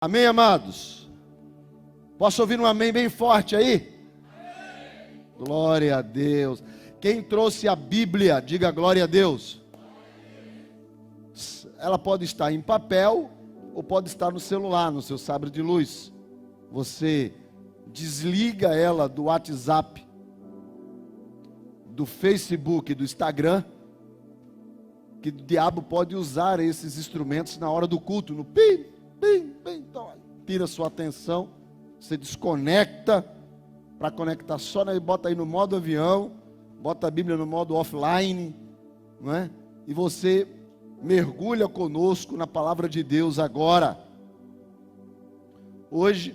Amém, amados? Posso ouvir um amém bem forte aí? Amém. Glória a Deus. Quem trouxe a Bíblia, diga glória a Deus. Ela pode estar em papel ou pode estar no celular, no seu sabre de luz. Você desliga ela do WhatsApp, do Facebook, do Instagram, que o diabo pode usar esses instrumentos na hora do culto, no pim, então tira sua atenção, você desconecta, para conectar só, bota aí no modo avião, bota a Bíblia no modo offline, não é? E você mergulha conosco na palavra de Deus agora. Hoje,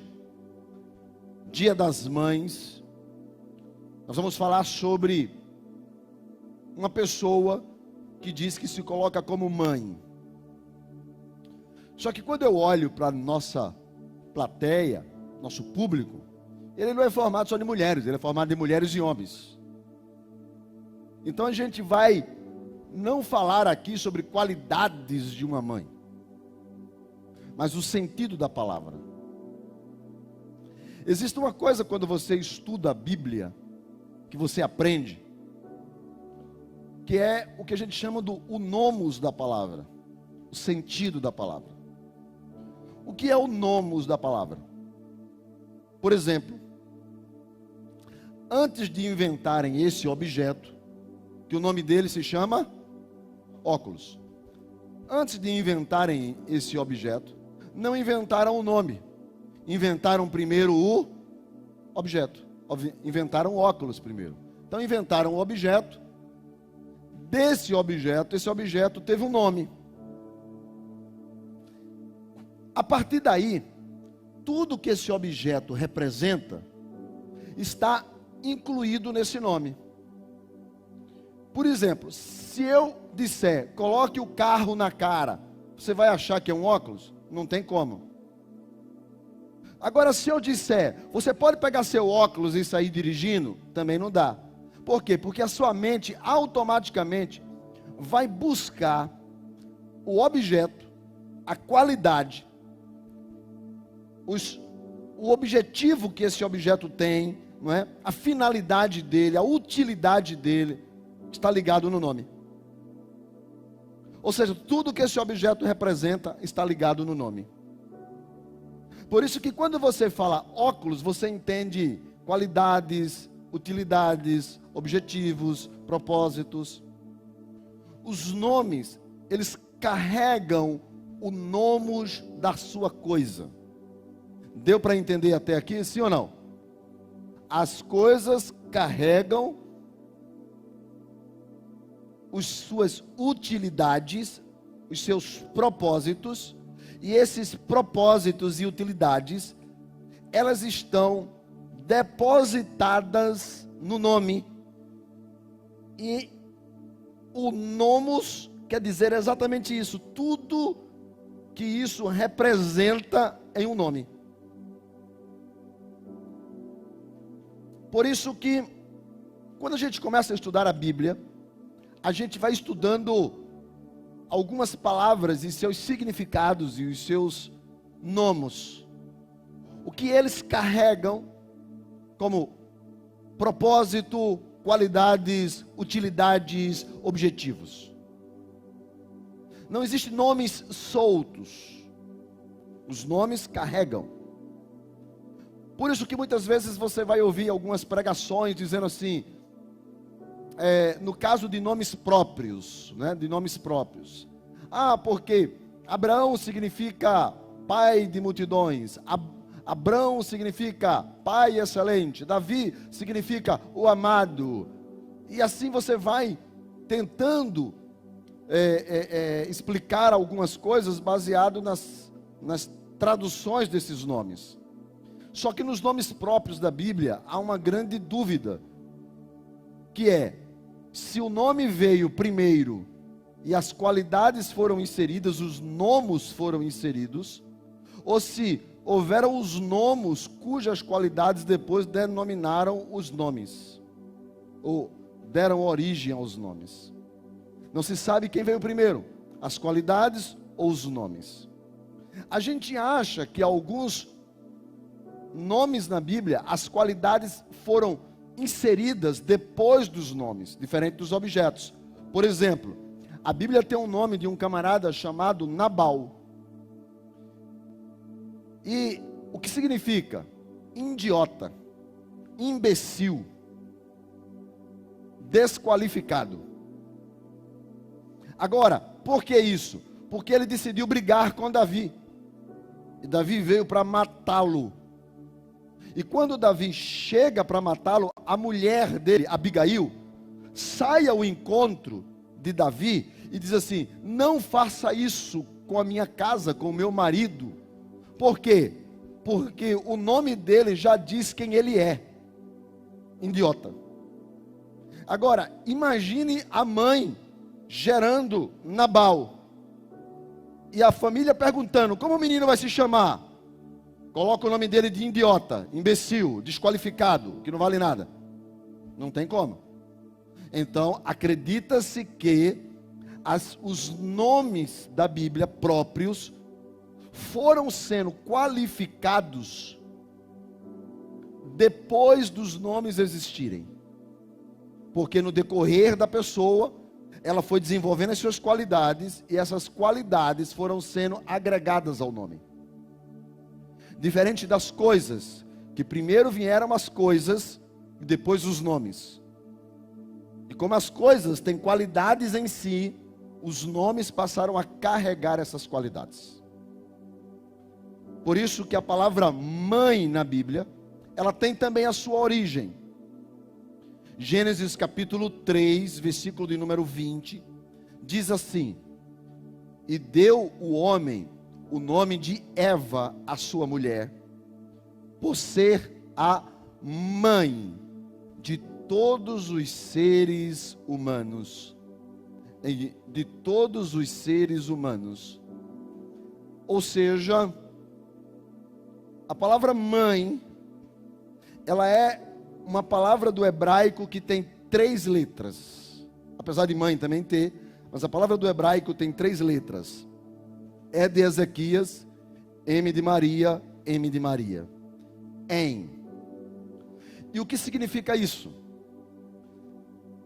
Dia das Mães, nós vamos falar sobre uma pessoa que diz que se coloca como mãe. Só que quando eu olho para a nossa plateia, nosso público, ele não é formado só de mulheres, ele é formado de mulheres e homens. Então a gente vai não falar aqui sobre qualidades de uma mãe, mas o sentido da palavra. Existe uma coisa quando você estuda a Bíblia, que você aprende, que é o que a gente chama do o nomos da palavra, o sentido da palavra. O que é o nomos da palavra? Por exemplo, antes de inventarem esse objeto, que o nome dele se chama óculos. Antes de inventarem esse objeto, não inventaram o nome. Inventaram primeiro o objeto. Inventaram o óculos primeiro. Então inventaram o objeto. Desse objeto, esse objeto teve um nome. A partir daí, tudo que esse objeto representa está incluído nesse nome. Por exemplo, se eu disser, coloque o carro na cara, você vai achar que é um óculos? Não tem como. Agora, se eu disser, você pode pegar seu óculos e sair dirigindo? Também não dá. Por quê? Porque a sua mente automaticamente vai buscar o objeto, a qualidade, o objetivo que esse objeto tem, não é? A finalidade dele, a utilidade dele, está ligado no nome. Ou seja, tudo que esse objeto representa está ligado no nome. Por isso que quando você fala óculos, você entende qualidades, utilidades, objetivos, propósitos. Os nomes, eles carregam o nomos da sua coisa. Deu para entender até aqui, sim ou não? As coisas carregam as suas utilidades, os seus propósitos, e esses propósitos e utilidades, elas estão depositadas no nome. E o nomos quer dizer exatamente isso, tudo que isso representa em um nome. Por isso que, quando a gente começa a estudar a Bíblia, a gente vai estudando algumas palavras e seus significados e os seus nomos. O que eles carregam como propósito, qualidades, utilidades, objetivos. Não existem nomes soltos. Os nomes carregam. Por isso que muitas vezes você vai ouvir algumas pregações dizendo assim, no caso de nomes próprios, né? De nomes próprios. Porque Abraão significa pai de multidões. Abrão significa pai excelente. Davi significa o amado. E assim você vai tentando explicar algumas coisas baseado nas traduções desses nomes. Só que nos nomes próprios da Bíblia há uma grande dúvida, que é, se o nome veio primeiro e as qualidades foram inseridas, os nomos foram inseridos, ou se houveram os nomos cujas qualidades depois denominaram os nomes, ou deram origem aos nomes. Não se sabe quem veio primeiro, as qualidades ou os nomes. A gente acha que alguns nomes na Bíblia, as qualidades foram inseridas depois dos nomes, diferente dos objetos. Por exemplo, a Bíblia tem um nome de um camarada chamado Nabal. E o que significa? Idiota, imbecil, desqualificado. Agora, por que isso? Porque ele decidiu brigar com Davi. E Davi veio para matá-lo. E quando Davi chega para matá-lo, a mulher dele, Abigail, sai ao encontro de Davi e diz assim: não faça isso com a minha casa, com o meu marido. Por quê? Porque o nome dele já diz quem ele é. Idiota. Agora, imagine a mãe gerando Nabal. E a família perguntando: como o menino vai se chamar? Coloca o nome dele de idiota, imbecil, desqualificado, que não vale nada. Não tem como. Então, acredita-se que os nomes da Bíblia próprios foram sendo qualificados depois dos nomes existirem. Porque no decorrer da pessoa, ela foi desenvolvendo as suas qualidades, e essas qualidades foram sendo agregadas ao nome. Diferente das coisas, que primeiro vieram as coisas e depois os nomes. E como as coisas têm qualidades em si, os nomes passaram a carregar essas qualidades. Por isso que a palavra mãe na Bíblia, ela tem também a sua origem. Gênesis capítulo 3, versículo de número 20, diz assim: e deu o homem o nome de Eva, a sua mulher, por ser a mãe de todos os seres humanos. De todos os seres humanos. Ou seja, a palavra mãe, ela é uma palavra do hebraico que tem 3 letras. Apesar de mãe também ter, mas a palavra do hebraico tem 3 letras. E de Ezequias, M de Maria, M de Maria. Em. E o que significa isso?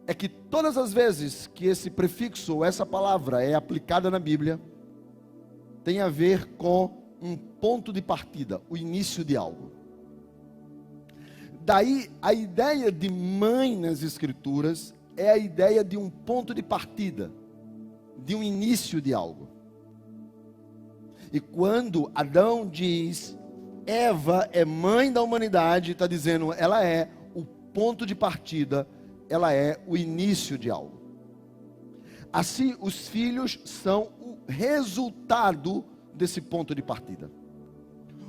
É que todas as vezes que esse prefixo ou essa palavra é aplicada na Bíblia, tem a ver com um ponto de partida, o início de algo. Daí a ideia de mãe nas Escrituras é a ideia de um ponto de partida, de um início de algo. E quando Adão diz, Eva é mãe da humanidade, está dizendo, ela é o ponto de partida, ela é o início de algo. Assim, os filhos são o resultado desse ponto de partida.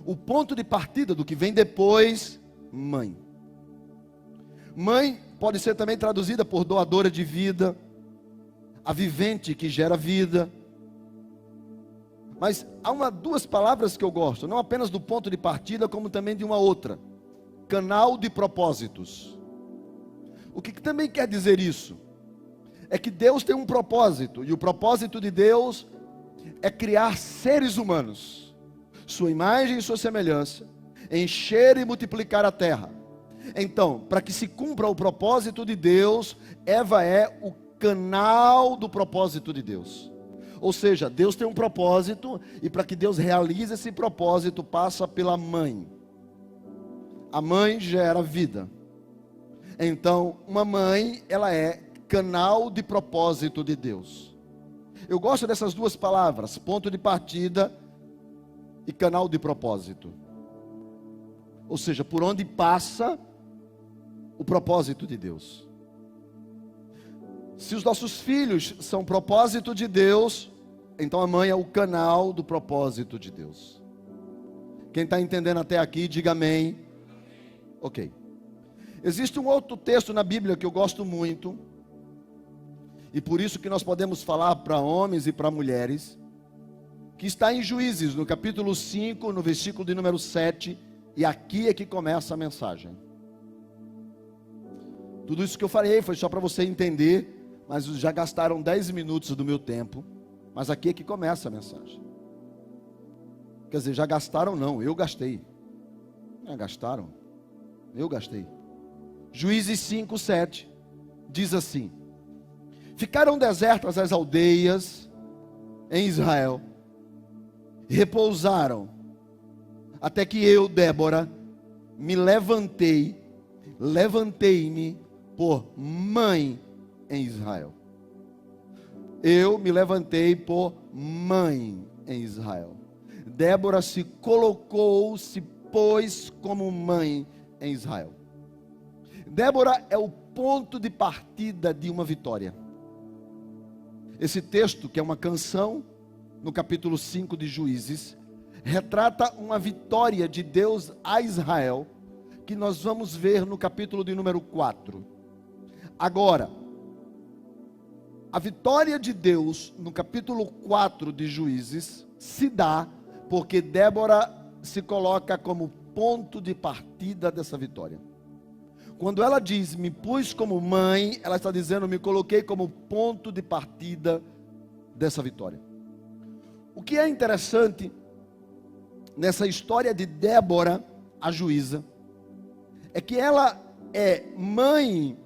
O ponto de partida do que vem depois, mãe. Mãe pode ser também traduzida por doadora de vida, a vivente que gera vida. Mas há 2 palavras que eu gosto, não apenas do ponto de partida, como também de uma outra: canal de propósitos. O que também quer dizer isso? É que Deus tem um propósito, e o propósito de Deus é criar seres humanos, sua imagem e sua semelhança, encher e multiplicar a terra. Então, para que se cumpra o propósito de Deus, Eva é o canal do propósito de Deus. Ou seja, Deus tem um propósito, e para que Deus realize esse propósito, passa pela mãe. A mãe gera vida. Então, uma mãe, ela é canal de propósito de Deus. Eu gosto dessas 2 palavras, ponto de partida e canal de propósito. Ou seja, por onde passa o propósito de Deus. Se os nossos filhos são propósito de Deus, então a mãe é o canal do propósito de Deus. Quem está entendendo até aqui, diga amém. Ok. Existe um outro texto na Bíblia que eu gosto muito, e por isso que nós podemos falar para homens e para mulheres, que está em Juízes, no capítulo 5, no versículo de número 7, e aqui é que começa a mensagem. Tudo isso que eu falei foi só para você entender, mas já gastaram 10 minutos do meu tempo, mas aqui é que começa a mensagem. Quer dizer, já gastaram não, eu gastei. Gastaram, eu gastei. Juízes 5, 7, diz assim: ficaram desertas as aldeias em Israel, e repousaram, até que eu, Débora, me levantei-me por mãe em Israel. Eu me levantei por mãe em Israel. Débora se pôs como mãe em Israel. Débora é o ponto de partida de uma vitória. Esse texto, que é uma canção, no capítulo 5 de Juízes, retrata uma vitória de Deus a Israel, que nós vamos ver no capítulo de número 4. Agora, a vitória de Deus no capítulo 4 de Juízes se dá porque Débora se coloca como ponto de partida dessa vitória. Quando ela diz, me pus como mãe, ela está dizendo, me coloquei como ponto de partida dessa vitória. O que é interessante nessa história de Débora, a juíza, é que ela é mãe,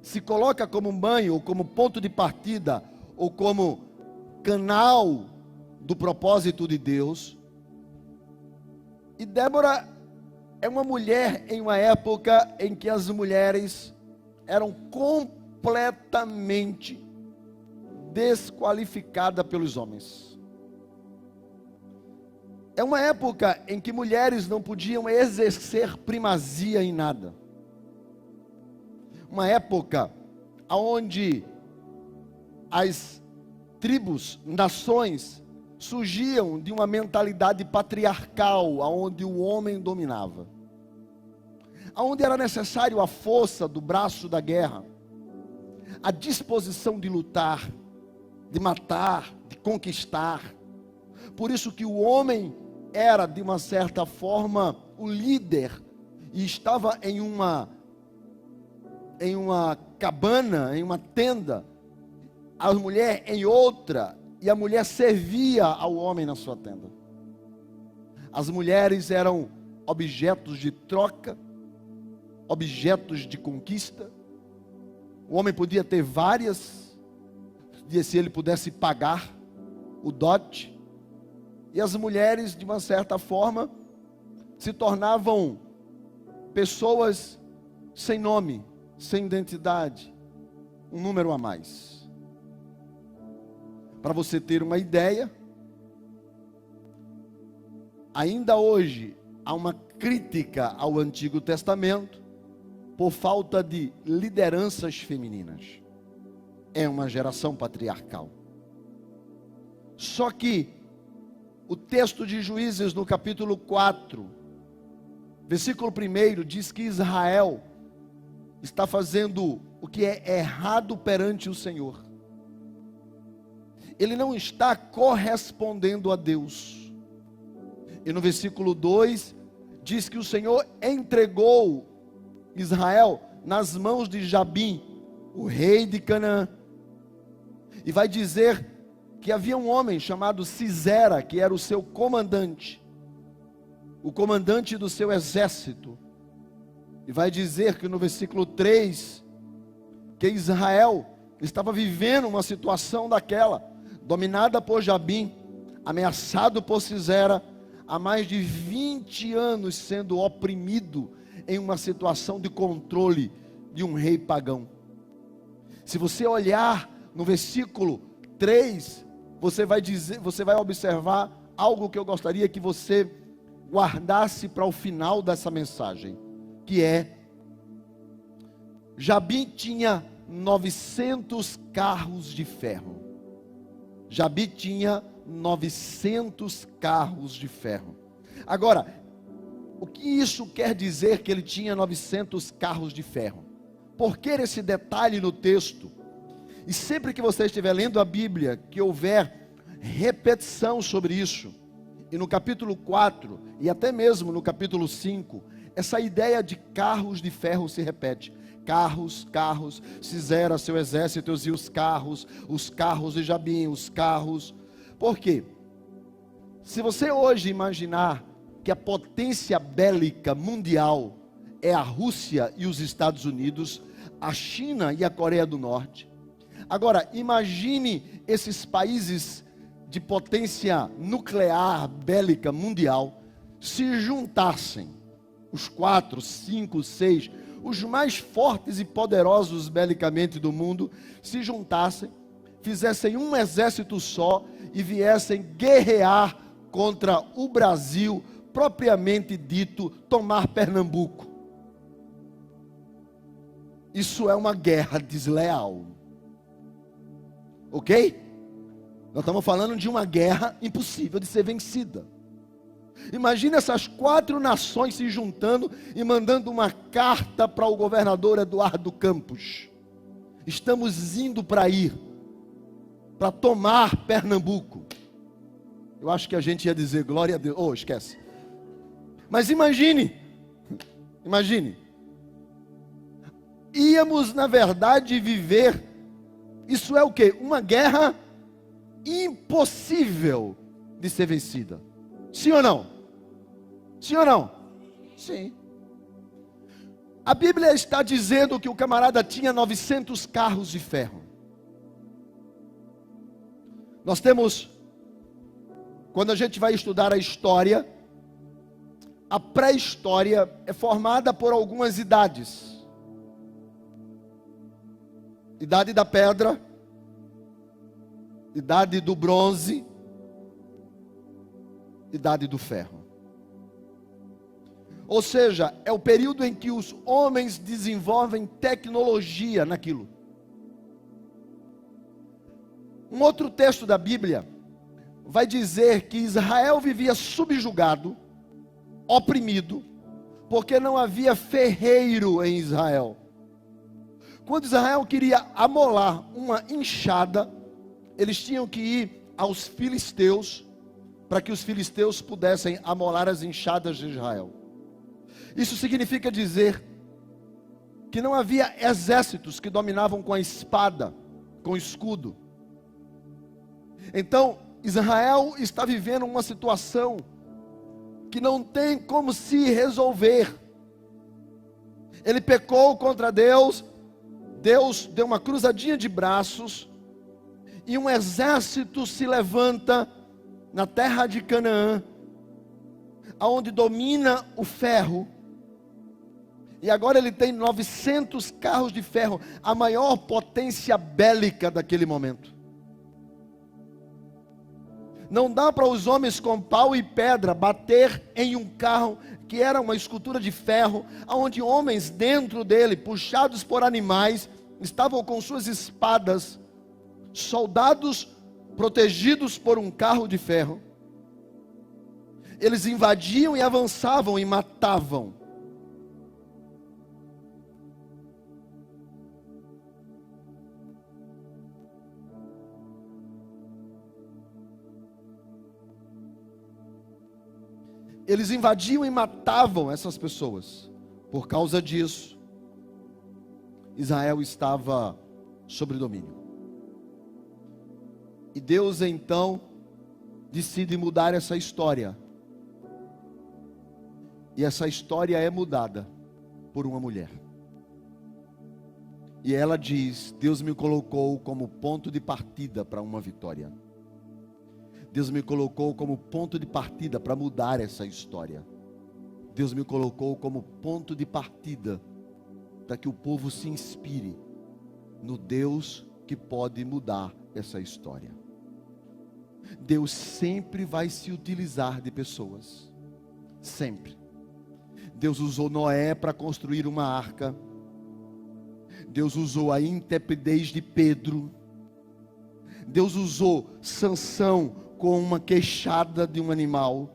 se coloca como mãe, ou como ponto de partida, ou como canal do propósito de Deus. E Débora é uma mulher em uma época em que as mulheres eram completamente desqualificadas pelos homens. É uma época em que mulheres não podiam exercer primazia em nada. Uma época onde as tribos, nações, surgiam de uma mentalidade patriarcal, onde o homem dominava. Onde era necessário a força do braço da guerra, a disposição de lutar, de matar, de conquistar. Por isso que o homem era, de uma certa forma, o líder, e estava em uma cabana, em uma tenda, a mulher em outra, e a mulher servia ao homem na sua tenda. As mulheres eram objetos de troca, objetos de conquista. O homem podia ter várias, se ele pudesse pagar o dote. E as mulheres, de uma certa forma, se tornavam pessoas sem nome, sem identidade, um número a mais. Para você ter uma ideia, ainda hoje há uma crítica ao Antigo Testamento por falta de lideranças femininas. É uma geração patriarcal. Só que o texto de Juízes, no capítulo 4, versículo 1, diz que Israel está fazendo o que é errado perante o Senhor. Ele não está correspondendo a Deus. E no versículo 2, diz que o Senhor entregou Israel nas mãos de Jabim, o rei de Canaã. E vai dizer que havia um homem chamado Sisera, que era o seu comandante, o comandante do seu exército. E vai dizer que no versículo 3, que Israel estava vivendo uma situação daquela, dominada por Jabim, ameaçado por Sisera, há mais de 20 anos sendo oprimido em uma situação de controle de um rei pagão. Se você olhar no versículo 3, você vai observar algo que eu gostaria que você guardasse para o final dessa mensagem, que é: Jabim tinha 900 carros de ferro. Jabim tinha 900 carros de ferro. Agora, o que isso quer dizer que ele tinha 900 carros de ferro? Por que esse detalhe no texto? E sempre que você estiver lendo a Bíblia, que houver repetição sobre isso, e no capítulo 4, e até mesmo no capítulo 5, essa ideia de carros de ferro se repete. Carros, Sisera, seu exército, e os carros de Jabim, os carros. Por quê? Se você hoje imaginar que a potência bélica mundial é a Rússia e os Estados Unidos, a China e a Coreia do Norte. Agora, imagine esses países de potência nuclear bélica mundial se juntassem, os 4, 5, 6, os mais fortes e poderosos belicamente do mundo, se juntassem, fizessem um exército só e viessem guerrear contra o Brasil, propriamente dito, tomar Pernambuco. Isso é uma guerra desleal. Ok? Nós estamos falando de uma guerra impossível de ser vencida. Imagina essas 4 nações se juntando e mandando uma carta para o governador Eduardo Campos. Estamos indo para tomar Pernambuco. Eu acho que a gente ia dizer glória a Deus. Oh, esquece. Mas imagine. Íamos, na verdade, viver. Isso é o quê? Uma guerra impossível de ser vencida. Sim ou não? Sim ou não? Sim. A Bíblia está dizendo que o camarada tinha 900 carros de ferro. Nós temos, quando a gente vai estudar a história, a pré-história é formada por algumas idades. Idade da pedra, idade do bronze, idade do ferro. Ou seja, é o período em que os homens desenvolvem tecnologia naquilo. Um outro texto da Bíblia vai dizer que Israel vivia subjugado, oprimido, porque não havia ferreiro em Israel. Quando Israel queria amolar uma enxada, eles tinham que ir aos filisteus, para que os filisteus pudessem amolar as enxadas de Israel. Isso significa dizer que não havia exércitos que dominavam com a espada, com o escudo. Então, Israel está vivendo uma situação que não tem como se resolver. Ele pecou contra Deus, Deus deu uma cruzadinha de braços, e um exército se levanta na terra de Canaã, aonde domina o ferro, e agora ele tem 900 carros de ferro, a maior potência bélica daquele momento. Não dá para os homens com pau e pedra bater em um carro que era uma escultura de ferro, onde homens dentro dele, puxados por animais, estavam com suas espadas, soldados protegidos por um carro de ferro. Eles invadiam e avançavam e matavam. Eles invadiam e matavam essas pessoas. Por causa disso, Israel estava sob domínio. E Deus então decide mudar essa história. E essa história é mudada por uma mulher. E ela diz: Deus me colocou como ponto de partida para uma vitória. Deus me colocou como ponto de partida para mudar essa história. Deus me colocou como ponto de partida para que o povo se inspire no Deus que pode mudar essa história. Deus sempre vai se utilizar de pessoas. Sempre. Deus usou Noé para construir uma arca. Deus usou a intrepidez de Pedro. Deus usou Sansão com uma queixada de um animal.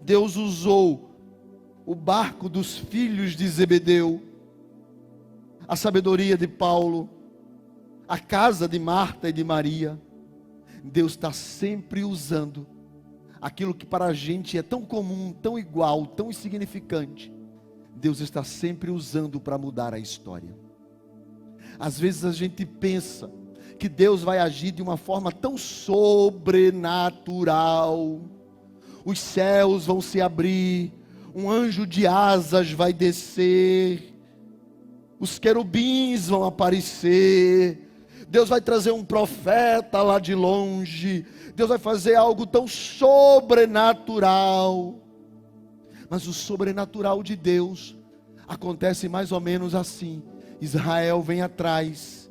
Deus usou o barco dos filhos de Zebedeu, a sabedoria de Paulo, a casa de Marta e de Maria. Deus está sempre usando aquilo que para a gente é tão comum, tão igual, tão insignificante. Deus está sempre usando para mudar a história. Às vezes a gente pensa que Deus vai agir de uma forma tão sobrenatural. Os céus vão se abrir, um anjo de asas vai descer, os querubins vão aparecer, Deus vai trazer um profeta lá de longe, Deus vai fazer algo tão sobrenatural. Mas o sobrenatural de Deus acontece mais ou menos assim: Israel vem atrás,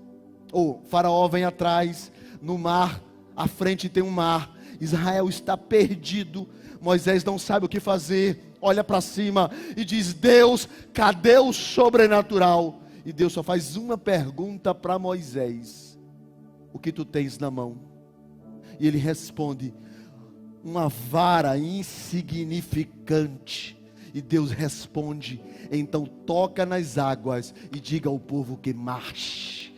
ou Faraó vem atrás, no mar, à frente tem um mar, Israel está perdido, Moisés não sabe o que fazer, olha para cima e diz: Deus, cadê o sobrenatural? E Deus só faz uma pergunta para Moisés: o que tu tens na mão? E ele responde: uma vara insignificante. E Deus responde: então toca nas águas e diga ao povo que marche.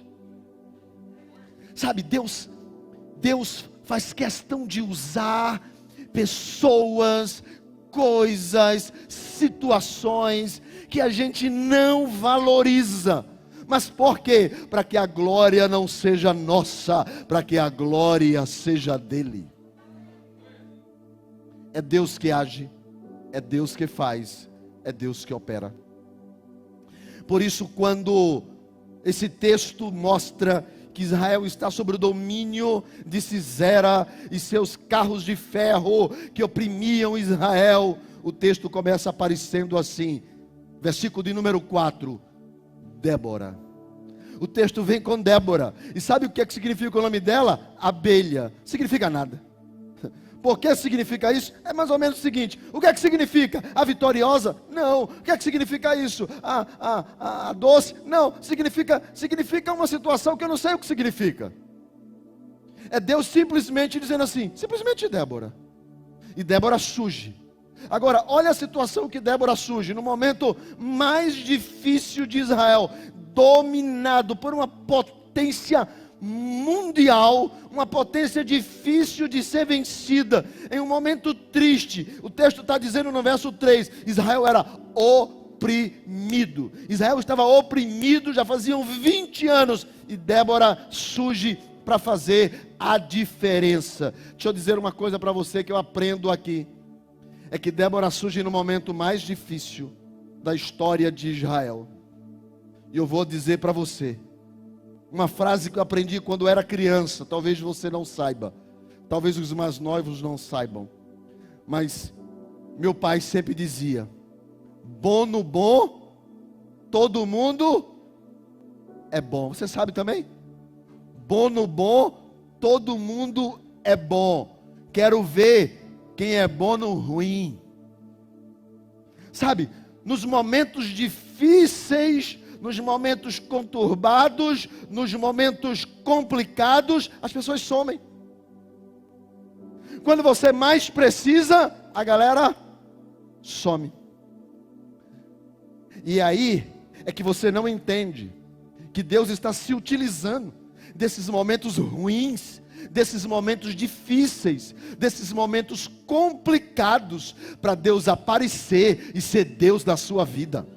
Sabe, Deus faz questão de usar pessoas, coisas, situações que a gente não valoriza. Mas por quê? Para que a glória não seja nossa, para que a glória seja dele. É Deus que age, é Deus que faz, é Deus que opera. Por isso, quando esse texto mostra que Israel está sob o domínio de Sisera e seus carros de ferro que oprimiam Israel, o texto começa aparecendo assim, versículo de número 4, Débora. O texto vem com Débora, e sabe o que significa o nome dela? Abelha. Significa nada. Por que significa isso? É mais ou menos o seguinte: o que é que significa? A vitoriosa? Não. O que é que significa isso? A doce? Não. Significa uma situação que eu não sei o que significa. É Deus simplesmente dizendo assim, simplesmente Débora. E Débora surge. Agora, olha a situação que Débora surge, no momento mais difícil de Israel, dominado por uma potência mundial, uma potência difícil de ser vencida, em um momento triste. O texto está dizendo no verso 3, Israel era oprimido. Israel estava oprimido, já faziam 20 anos, e Débora surge para fazer a diferença. Deixa eu dizer uma coisa para você que eu aprendo aqui, é que Débora surge no momento mais difícil da história de Israel. E eu vou dizer para você uma frase que eu aprendi quando era criança. Talvez você não saiba, talvez os mais novos não saibam, mas meu pai sempre dizia: bom no bom, todo mundo é bom. Você sabe também? Bom no bom, todo mundo é bom. Quero ver quem é bom no ruim. Sabe, nos momentos difíceis, nos momentos conturbados, nos momentos complicados, as pessoas somem. Quando você mais precisa, a galera some. E aí é que você não entende que Deus está se utilizando desses momentos ruins, desses momentos difíceis, desses momentos complicados, para Deus aparecer e ser Deus da sua vida.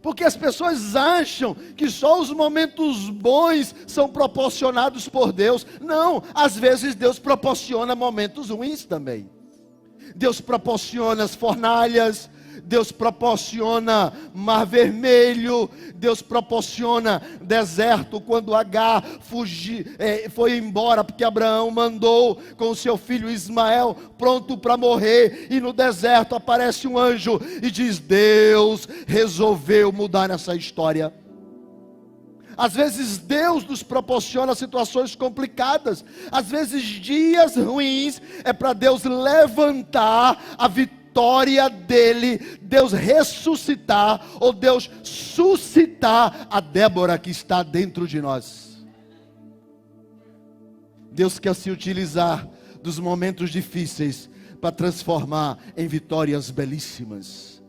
Porque as pessoas acham que só os momentos bons são proporcionados por Deus. Não, às vezes Deus proporciona momentos ruins também. Deus proporciona as fornalhas, Deus proporciona mar vermelho, Deus proporciona deserto, quando Agar foi embora, porque Abraão mandou com o seu filho Ismael, pronto para morrer, e no deserto aparece um anjo e diz: Deus resolveu mudar essa história. Às vezes Deus nos proporciona situações complicadas, às vezes dias ruins, é para Deus levantar a vitória dele, Deus ressuscitar, ou Deus suscitar a Débora que está dentro de nós. Deus quer se utilizar dos momentos difíceis para transformar em vitórias belíssimas.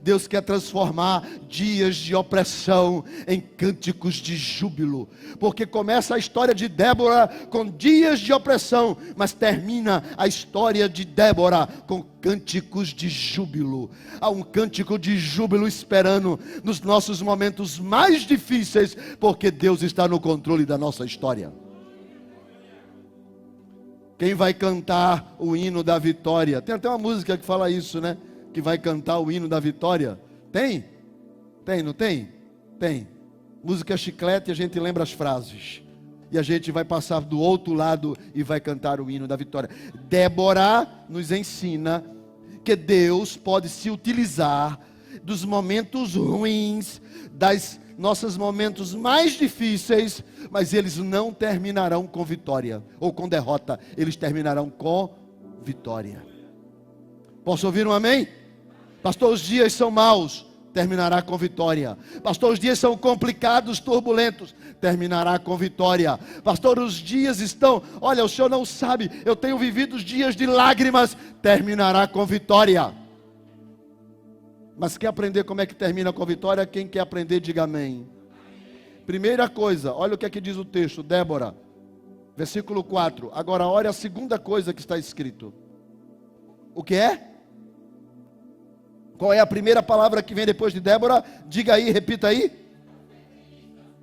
Deus quer transformar dias de opressão em cânticos de júbilo, porque começa a história de Débora com dias de opressão, mas termina a história de Débora com cânticos de júbilo. Há um cântico de júbilo esperando nos nossos momentos mais difíceis, porque Deus está no controle da nossa história. Quem vai cantar o hino da vitória? Tem até uma música que fala isso, né? Que vai cantar o hino da vitória. Tem? Tem, não tem? Tem. Música chiclete, a gente lembra as frases. E a gente vai passar do outro lado e vai cantar o hino da vitória. Débora nos ensina que Deus pode se utilizar dos momentos ruins, das nossos momentos mais difíceis, mas eles não terminarão com vitória ou com derrota, eles terminarão com vitória. Posso ouvir um amém? Pastor, os dias são maus, terminará com vitória. Pastor, os dias são complicados, turbulentos, terminará com vitória. Pastor, os dias estão, olha, o senhor não sabe, eu tenho vivido os dias de lágrimas, terminará com vitória. Mas quer aprender como é que termina com vitória? Quem quer aprender, diga amém. Primeira coisa, olha o que é que diz o texto, Débora, versículo 4. Agora olha a segunda coisa que está escrito. O que é? Qual é a primeira palavra que vem depois de Débora? Diga aí, repita aí.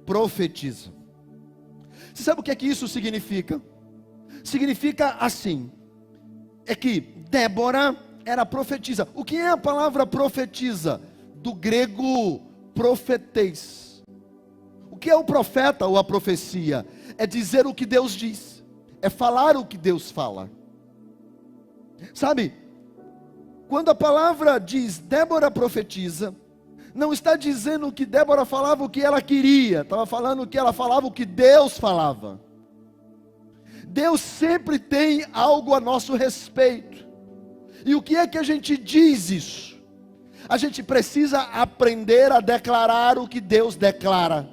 Profetiza. Você sabe o que é que isso significa? Significa assim, é que Débora era profetisa. O que é a palavra profetiza? Do grego profetês. O que é o profeta ou a profecia? É dizer o que Deus diz, é falar o que Deus fala. Sabe, quando a palavra diz Débora profetiza, não está dizendo que Débora falava o que ela queria, estava falando que ela falava o que Deus falava. Deus sempre tem algo a nosso respeito. E o que é que a gente diz isso? A gente precisa aprender a declarar o que Deus declara.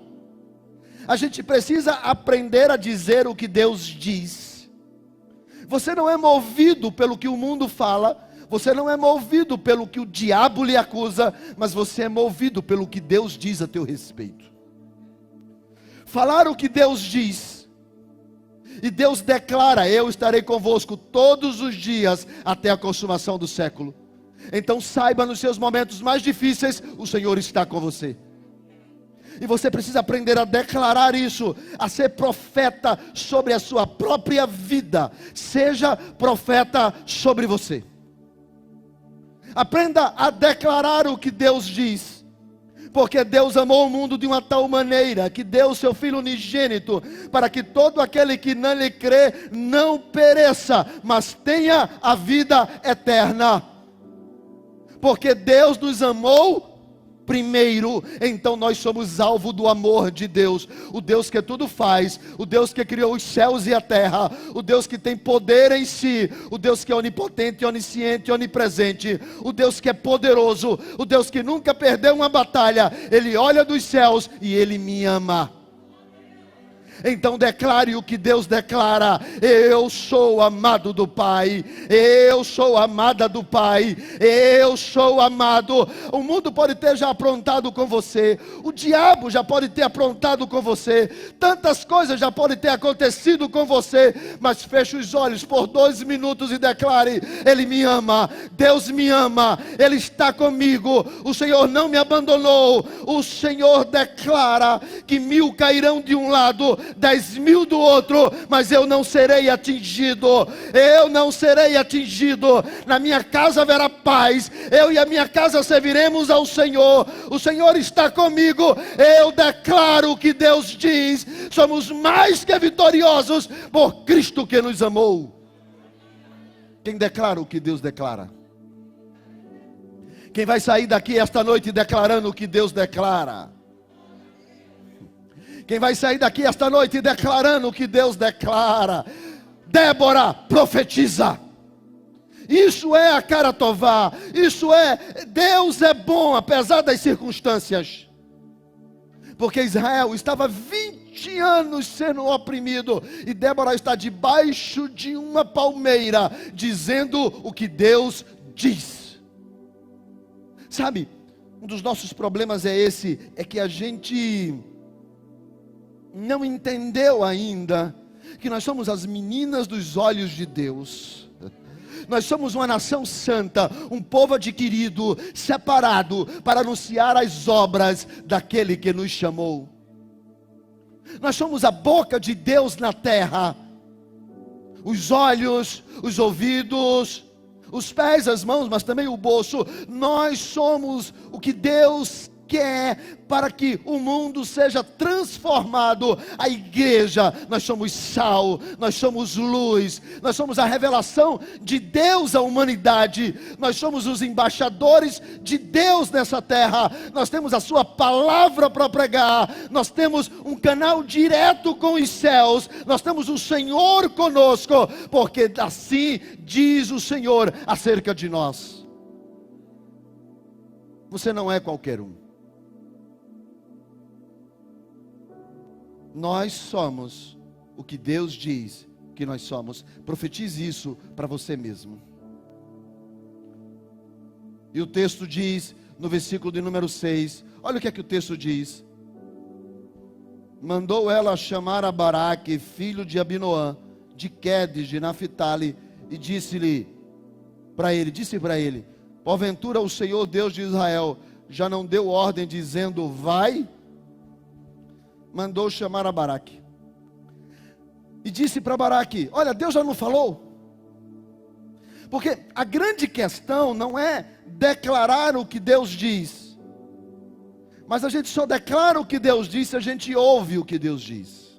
A gente precisa aprender a dizer o que Deus diz. Você não é movido pelo que o mundo fala, você não é movido pelo que o diabo lhe acusa, mas você é movido pelo que Deus diz a teu respeito. Falar o que Deus diz, e Deus declara: eu estarei convosco todos os dias até a consumação do século. Então saiba, nos seus momentos mais difíceis, o Senhor está com você. E você precisa aprender a declarar isso, a ser profeta sobre a sua própria vida. Seja profeta sobre você. Aprenda a declarar o que Deus diz. Porque Deus amou o mundo de uma tal maneira que deu o seu Filho unigênito, para que todo aquele que não lhe crê não pereça, mas tenha a vida eterna. Porque Deus nos amou primeiro, então nós somos alvo do amor de Deus. O Deus que tudo faz, o Deus que criou os céus e a terra, o Deus que tem poder em si, o Deus que é onipotente, onisciente, onipresente, o Deus que é poderoso, o Deus que nunca perdeu uma batalha. Ele olha dos céus e Ele me ama. Então declare o que Deus declara: eu sou amado do Pai, eu sou amada do Pai, eu sou amado. O mundo pode ter já aprontado com você, o diabo já pode ter aprontado com você, tantas coisas já podem ter acontecido com você, mas feche os olhos por 2 minutos e declare: Ele me ama, Deus me ama, Ele está comigo, o Senhor não me abandonou. O Senhor declara que 1000 cairão de um lado, 10.000 do outro, mas eu não serei atingido. Eu não serei atingido. Na minha casa haverá paz. Eu e a minha casa serviremos ao Senhor. O Senhor está comigo. Eu declaro o que Deus diz. Somos mais que vitoriosos por Cristo que nos amou. Quem declara o que Deus declara? Quem vai sair daqui esta noite declarando o que Deus declara? Quem vai sair daqui esta noite declarando o que Deus declara? Débora profetiza. Isso é a cara tová. Isso é, Deus é bom apesar das circunstâncias. Porque Israel estava 20 anos sendo oprimido, e Débora está debaixo de uma palmeira, dizendo o que Deus diz. Sabe, Um dos nossos problemas é que a gente não entendeu ainda que nós somos as meninas dos olhos de Deus. Nós somos uma nação santa, um povo adquirido, separado, para anunciar as obras daquele que nos chamou. Nós somos a boca de Deus na terra, os olhos, os ouvidos, os pés, as mãos, mas também o bolso. Nós somos o que Deus quer para que o mundo seja transformado. A igreja, nós somos sal, nós somos luz, nós somos a revelação de Deus à humanidade, nós somos os embaixadores de Deus nessa terra, nós temos a sua palavra para pregar, nós temos um canal direto com os céus, nós temos o Senhor conosco, porque assim diz o Senhor acerca de nós. Você não é qualquer um. Nós somos o que Deus diz que nós somos. Profetize isso para você mesmo. E o texto diz, no versículo de número 6, olha o que é que o texto diz. Mandou ela chamar a Baraque, filho de Abinoã, de Quedes, de Naphtali, e disse para ele, porventura o Senhor Deus de Israel já não deu ordem dizendo, vai? Mandou chamar a Baraque. E disse para Baraque, olha, Deus já não falou? Porque a grande questão não é declarar o que Deus diz, mas a gente só declara o que Deus diz se a gente ouve o que Deus diz.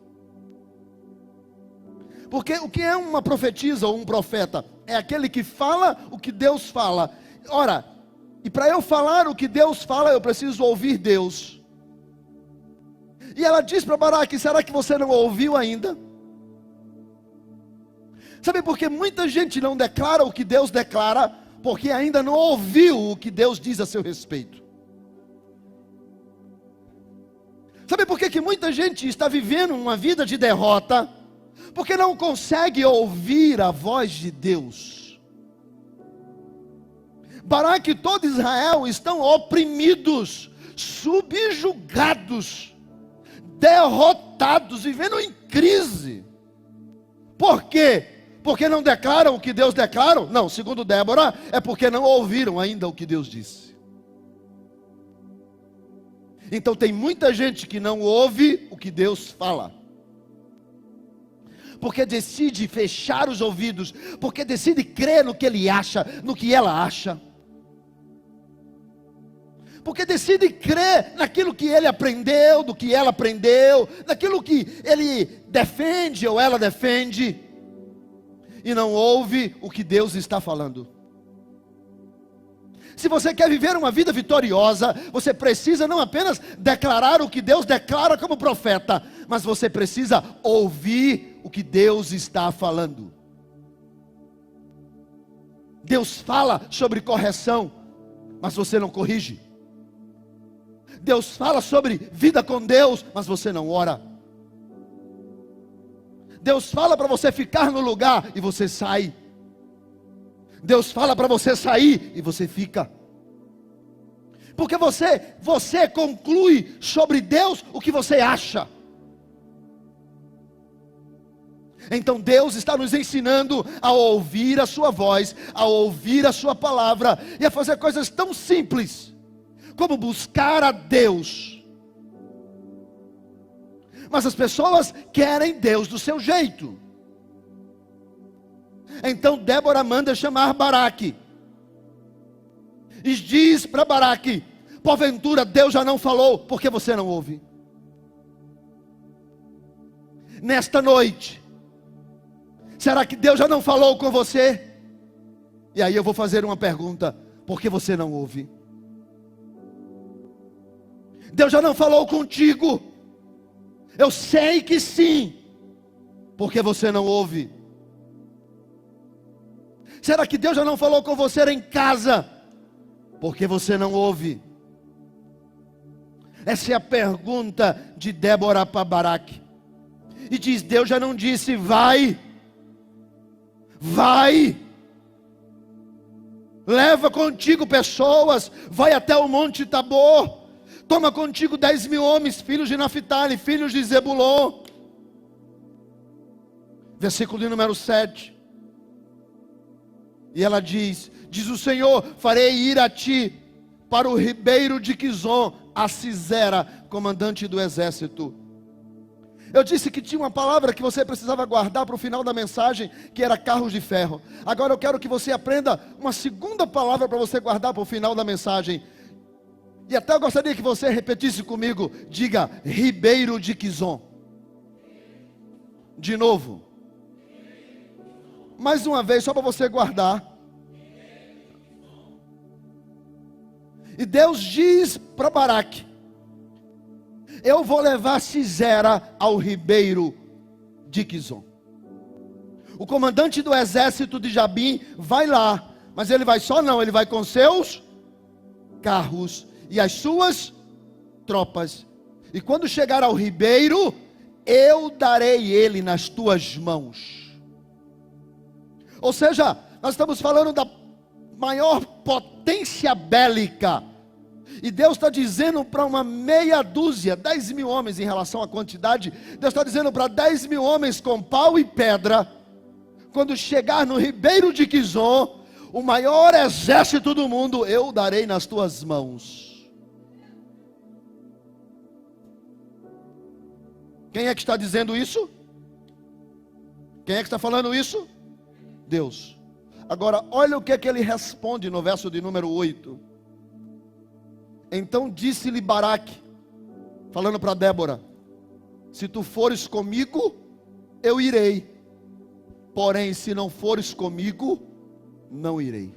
Porque o que é uma profetisa ou um profeta? É aquele que fala o que Deus fala. Ora, e para eu falar o que Deus fala, eu preciso ouvir Deus. E ela diz para Baraque, será que você não ouviu ainda? Sabe por que muita gente não declara o que Deus declara? Porque ainda não ouviu o que Deus diz a seu respeito. Sabe por que muita gente está vivendo uma vida de derrota? Porque não consegue ouvir a voz de Deus. Baraque e todo Israel estão oprimidos, subjugados, derrotados, vivendo em crise. Por quê? Porque não declaram o que Deus declara? Não, segundo Débora, é porque não ouviram ainda o que Deus disse. Então tem muita gente que não ouve o que Deus fala, porque decide fechar os ouvidos, porque decide crer no que ele acha, no que ela acha, porque decide crer naquilo que ele aprendeu, do que ela aprendeu, naquilo que ele defende ou ela defende, e não ouve o que Deus está falando. Se você quer viver uma vida vitoriosa, você precisa não apenas declarar o que Deus declara como profeta, mas você precisa ouvir o que Deus está falando. Deus fala sobre correção, mas você não corrige. Deus fala sobre vida com Deus, mas você não ora. Deus fala para você ficar no lugar e você sai. Deus fala para você sair e você fica. Porque você conclui sobre Deus o que você acha. Então Deus está nos ensinando a ouvir a sua voz, a ouvir a sua palavra e a fazer coisas tão simples como buscar a Deus. Mas as pessoas querem Deus do seu jeito. Então Débora manda chamar Baraque e diz para Baraque, porventura Deus já não falou, porque você não ouve? Nesta noite, será que Deus já não falou com você? E aí eu vou fazer uma pergunta, por que você não ouve? Deus já não falou contigo? Eu sei que sim, porque você não ouve. Será que Deus já não falou com você em casa? Porque você não ouve. Essa é a pergunta de Débora para Baraque. E diz, Deus já não disse, vai. Vai. leva contigo pessoas, vai até o monte Tabor, toma contigo 10.000 homens, filhos de Naphtali, filhos de Zebulon. Versículo de número 7. E ela diz o Senhor: farei ir a ti para o ribeiro de Quizon, a Sisera, comandante do exército. Eu disse que tinha uma palavra que você precisava guardar para o final da mensagem, que era carros de ferro. Agora eu quero que você aprenda uma segunda palavra para você guardar para o final da mensagem. E até eu gostaria que você repetisse comigo. Diga: ribeiro de Quizon. De novo. Mais uma vez, só para você guardar. E Deus diz para Baraque: eu vou levar Sisera ao ribeiro de Quizon. O comandante do exército de Jabim vai lá, mas ele vai só não, ele vai com seus carros e as suas tropas. E quando chegar ao ribeiro, eu darei ele nas tuas mãos. Ou seja, nós estamos falando da maior potência bélica. E Deus está dizendo para uma meia dúzia, 10.000 homens em relação à quantidade. Deus está dizendo para 10.000 homens com pau e pedra: quando chegar no ribeiro de Quizon, o maior exército do mundo, eu darei nas tuas mãos. Quem é que está dizendo isso? Quem é que está falando isso? Deus. Agora, olha o que é que ele responde no verso de número 8. Então disse-lhe Baraque, falando para Débora: se tu fores comigo, eu irei. Porém, se não fores comigo, não irei.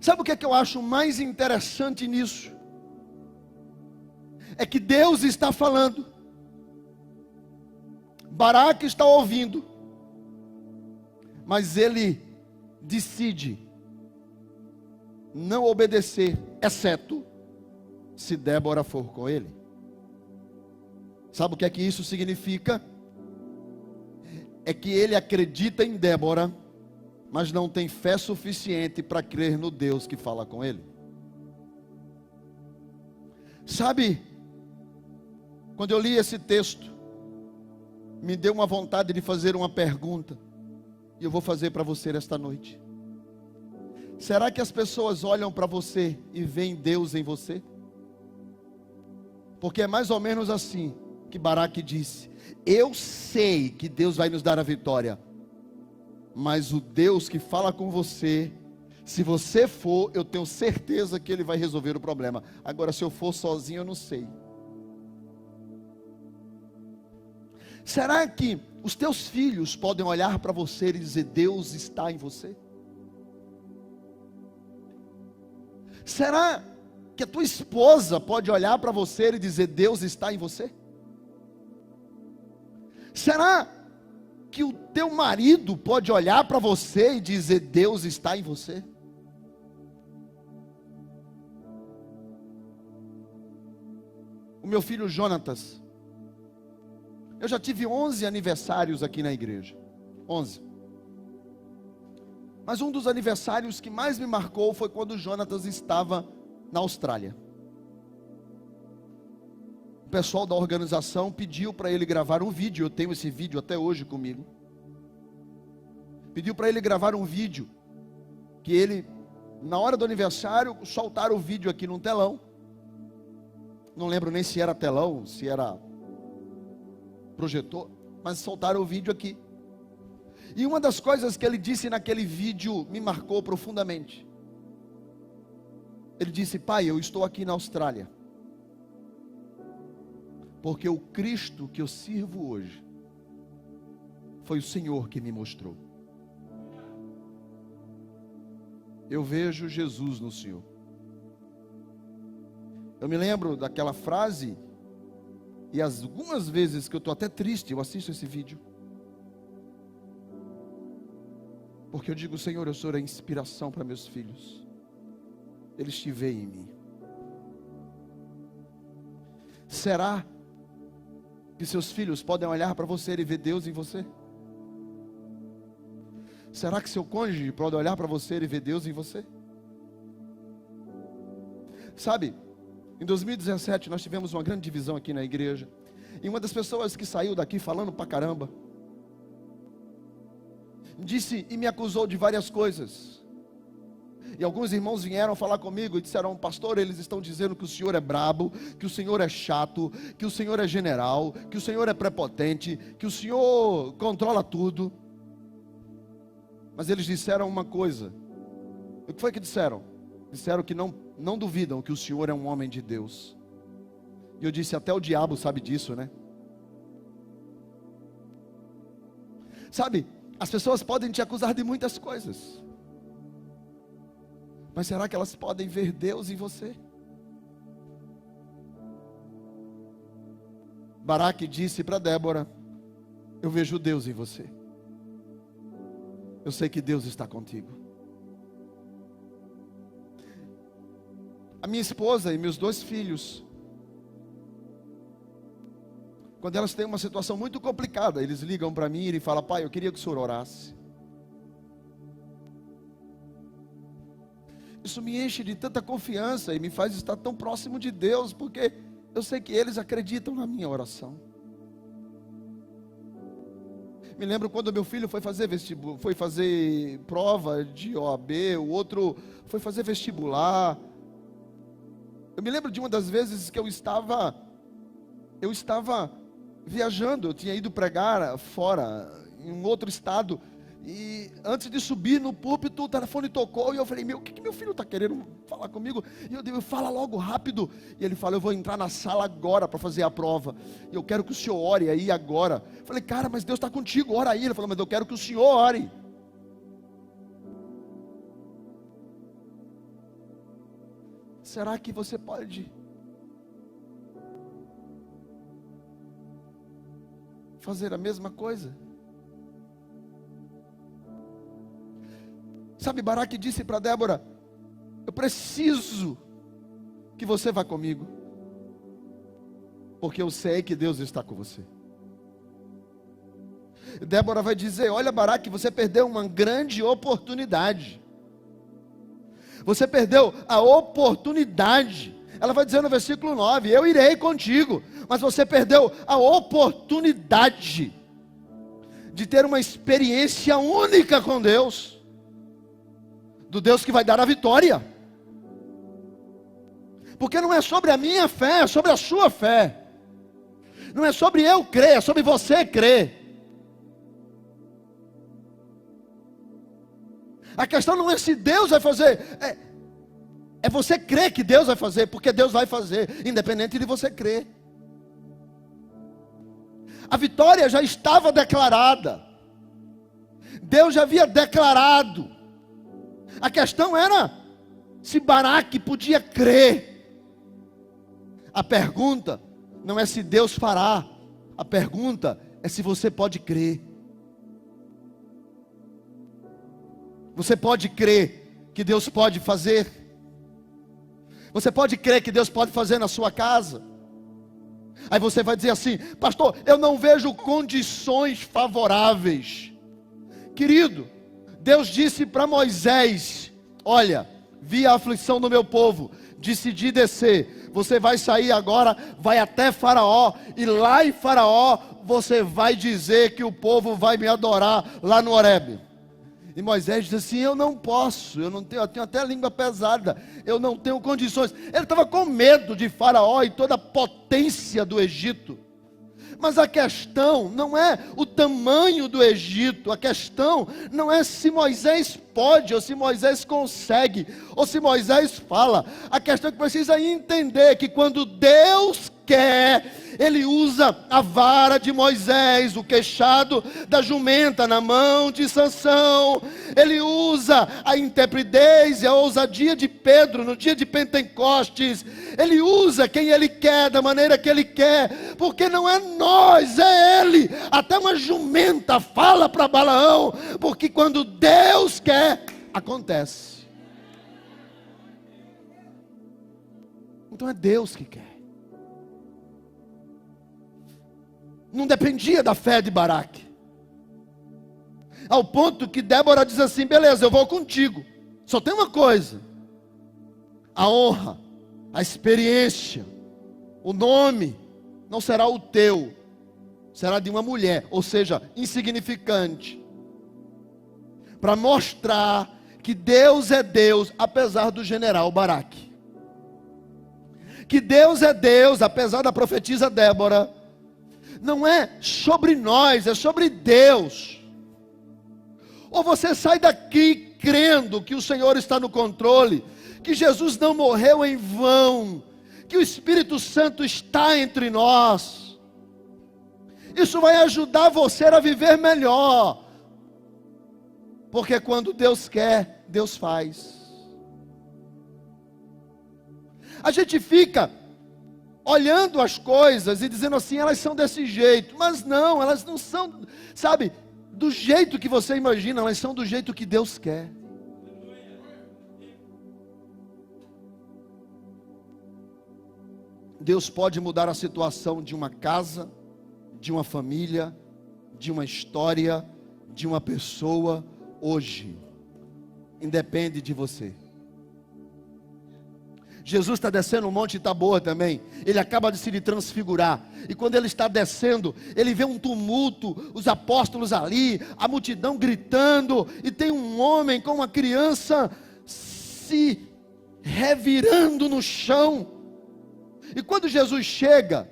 Sabe o que é que eu acho mais interessante nisso? É que Deus está falando, Baraque está ouvindo, mas ele decide não obedecer, exceto se Débora for com ele. Sabe o que é que isso significa? É que ele acredita em Débora, mas não tem fé suficiente para crer no Deus que fala com ele. Sabe, quando eu li esse texto, me deu uma vontade de fazer uma pergunta, e eu vou fazer para você esta noite. Será que as pessoas olham para você e veem Deus em você? Porque é mais ou menos assim que Baraque disse: eu sei que Deus vai nos dar a vitória, mas o Deus que fala com você, se você for, eu tenho certeza que Ele vai resolver o problema. Agora, se eu for sozinho, eu não sei. Será que os teus filhos podem olhar para você e dizer: Deus está em você? Será que a tua esposa pode olhar para você e dizer: Deus está em você? Será que o teu marido pode olhar para você e dizer: Deus está em você? O meu filho Jonatas, eu já tive 11 aniversários aqui na igreja, 11. Mas um dos aniversários que mais me marcou foi quando o Jonatas estava na Austrália. O pessoal da organização pediu para ele gravar um vídeo. Eu tenho esse vídeo até hoje comigo. Pediu para ele gravar um vídeo, que ele, na hora do aniversário, soltaram o vídeo aqui num telão. Não lembro nem se era telão, se era projetor, mas soltaram o vídeo aqui. E uma das coisas que ele disse naquele vídeo me marcou profundamente. Ele disse: pai, eu estou aqui na Austrália porque o Cristo que eu sirvo hoje foi o Senhor que me mostrou. Eu vejo Jesus no Senhor. Eu me lembro daquela frase, e algumas vezes que eu estou até triste, eu assisto esse vídeo, porque eu digo: Senhor, eu sou a inspiração para meus filhos. Eles te veem em mim. Será que seus filhos podem olhar para você e ver Deus em você? Será que seu cônjuge pode olhar para você e ver Deus em você? Sabe, em 2017 nós tivemos uma grande divisão aqui na igreja. E uma das pessoas que saiu daqui falando pra caramba, disse e me acusou de várias coisas. E alguns irmãos vieram falar comigo e disseram: pastor, eles estão dizendo que o senhor é brabo, que o senhor é chato, que o senhor é general, que o senhor é prepotente, que o senhor controla tudo. Mas eles disseram uma coisa. O que foi que disseram? Disseram que não duvidam que o senhor é um homem de Deus. E eu disse: até o diabo sabe disso, né? Sabe, as pessoas podem te acusar de muitas coisas, mas será que elas podem ver Deus em você? Baraque disse para Débora: eu vejo Deus em você. Eu sei que Deus está contigo. A minha esposa e meus 2 filhos, quando elas têm uma situação muito complicada, eles ligam para mim e falam: pai, eu queria que o senhor orasse. Isso me enche de tanta confiança e me faz estar tão próximo de Deus, porque eu sei que eles acreditam na minha oração. Me lembro quando meu filho foi fazer prova de OAB, o outro foi fazer vestibular. Eu me lembro de uma das vezes que eu estava viajando, eu tinha ido pregar fora, em um outro estado, e antes de subir no púlpito, o telefone tocou, e eu falei: o que meu filho está querendo falar comigo? E eu digo: fala logo, rápido. E ele falou: eu vou entrar na sala agora para fazer a prova, e eu quero que o senhor ore aí agora. Eu falei: cara, mas Deus está contigo, ora aí. Ele falou: mas eu quero que o senhor ore. Será que você pode fazer a mesma coisa? Sabe, Baraque disse para Débora: eu preciso que você vá comigo, porque eu sei que Deus está com você. Débora vai dizer: olha, Baraque, você perdeu uma grande oportunidade. Você perdeu a oportunidade. Ela vai dizer no versículo 9: eu irei contigo. Mas você perdeu a oportunidade de ter uma experiência única com Deus, do Deus que vai dar a vitória. Porque não é sobre a minha fé, é sobre a sua fé. Não é sobre eu crer, é sobre você crer. A questão não é se Deus vai fazer, é você crer que Deus vai fazer, porque Deus vai fazer, independente de você crer. A vitória já estava declarada, Deus já havia declarado. A questão era se Baraque podia crer. A pergunta não é se Deus fará, a pergunta é se você pode crer. Você pode crer que Deus pode fazer? Você pode crer que Deus pode fazer na sua casa? Aí você vai dizer assim: pastor, eu não vejo condições favoráveis. Querido, Deus disse para Moisés: olha, vi a aflição do meu povo, decidi descer. Você vai sair agora, vai até Faraó, e lá em Faraó você vai dizer que o povo vai me adorar lá no Horebe. E Moisés disse assim: eu não posso, eu tenho até a língua pesada, eu não tenho condições. Ele estava com medo de Faraó e toda a potência do Egito. Mas a questão não é o tamanho do Egito, a questão não é se Moisés pode, ou se Moisés consegue, ou se Moisés fala. A questão é que precisa entender que quando Deus quer, Ele usa a vara de Moisés, o queixado da jumenta na mão de Sansão. Ele usa a intrepidez e a ousadia de Pedro no dia de Pentecostes. Ele usa quem Ele quer, da maneira que Ele quer, porque não é nós, é Ele. Até uma jumenta fala para Balaão, porque quando Deus quer, acontece. Então é Deus que quer. Não dependia da fé de Baraque. Ao ponto que Débora diz assim: beleza, eu vou contigo. Só tem uma coisa: a honra, a experiência, o nome não será o teu, será de uma mulher, ou seja, insignificante. Para mostrar que Deus é Deus, apesar do general Baraque. Que Deus é Deus, apesar da profetisa Débora. Não é sobre nós, é sobre Deus. Ou você sai daqui crendo que o Senhor está no controle, que Jesus não morreu em vão, que o Espírito Santo está entre nós. Isso vai ajudar você a viver melhor. Porque quando Deus quer, Deus faz. A gente fica olhando as coisas e dizendo assim: elas são desse jeito. Mas não, elas não são, sabe, do jeito que você imagina, elas são do jeito que Deus quer. Deus pode mudar a situação de uma casa, de uma família, de uma história, de uma pessoa, hoje. Independe de você. Jesus está descendo o Monte Tabor também. Ele acaba de se transfigurar. E quando ele está descendo, ele vê um tumulto, os apóstolos ali, a multidão gritando, e tem um homem com uma criança se revirando no chão. E quando Jesus chega,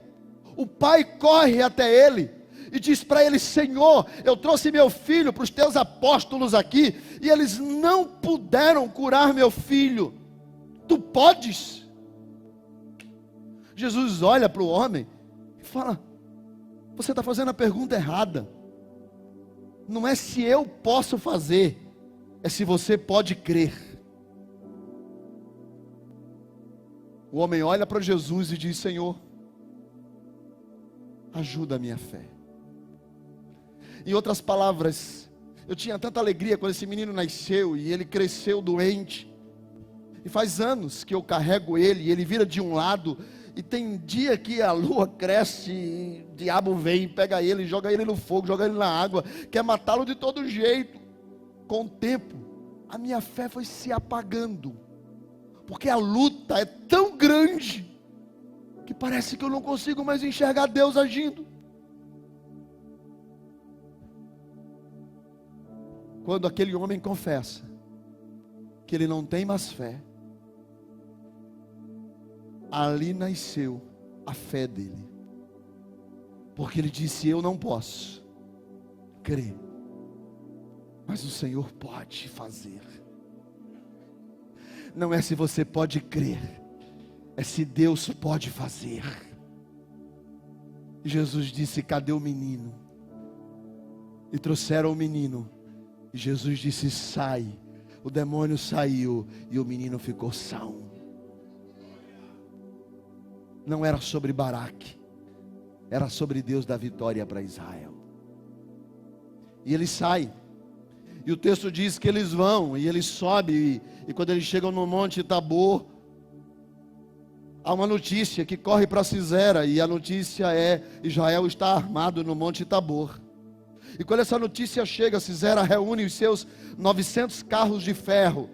o pai corre até ele e diz para ele: Senhor, eu trouxe meu filho para os teus apóstolos aqui, e eles não puderam curar meu filho. Tu podes? Jesus olha para o homem e fala: você está fazendo a pergunta errada. Não é se eu posso fazer, é se você pode crer. O homem olha para Jesus e diz: Senhor, ajuda a minha fé. Em outras palavras, eu tinha tanta alegria quando esse menino nasceu e ele cresceu doente. E faz anos que eu carrego ele, e ele vira de um lado, e tem dia que a lua cresce, e o diabo vem, pega ele, joga ele no fogo, joga ele na água, quer matá-lo de todo jeito. Com o tempo, a minha fé foi se apagando, porque a luta é tão grande, que parece que eu não consigo mais enxergar Deus agindo. Quando aquele homem confessa que ele não tem mais fé, ali nasceu a fé dele. Porque ele disse: eu não posso crer, mas o Senhor pode fazer. Não é se você pode crer, é se Deus pode fazer. E Jesus disse: cadê o menino? E trouxeram o menino, e Jesus disse: sai. O demônio saiu e o menino ficou são. Não era sobre Baraque, era sobre Deus dar vitória para Israel. E ele sai, e o texto diz que eles vão, e eles sobem, e quando eles chegam no Monte Tabor, há uma notícia que corre para Cisera, e a notícia é: Israel está armado no Monte Tabor. E quando essa notícia chega, Cisera reúne os seus 900 carros de ferro,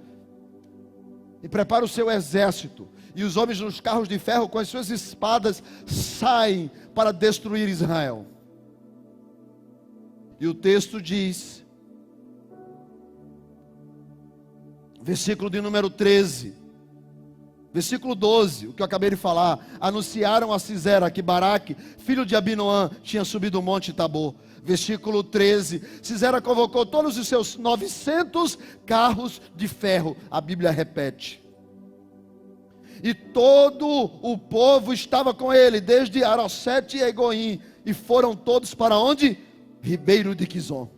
e prepara o seu exército, e os homens nos carros de ferro com as suas espadas saem para destruir Israel. E o texto diz, versículo de número 13, versículo 12, o que eu acabei de falar: anunciaram a Cisera que Baraque, filho de Abinoam, tinha subido o Monte Tabor. Versículo 13, Cisera convocou todos os seus 900 carros de ferro. A Bíblia repete: e todo o povo estava com ele, desde Arosete e Egoim, e foram todos para onde? Ribeiro de Quizon.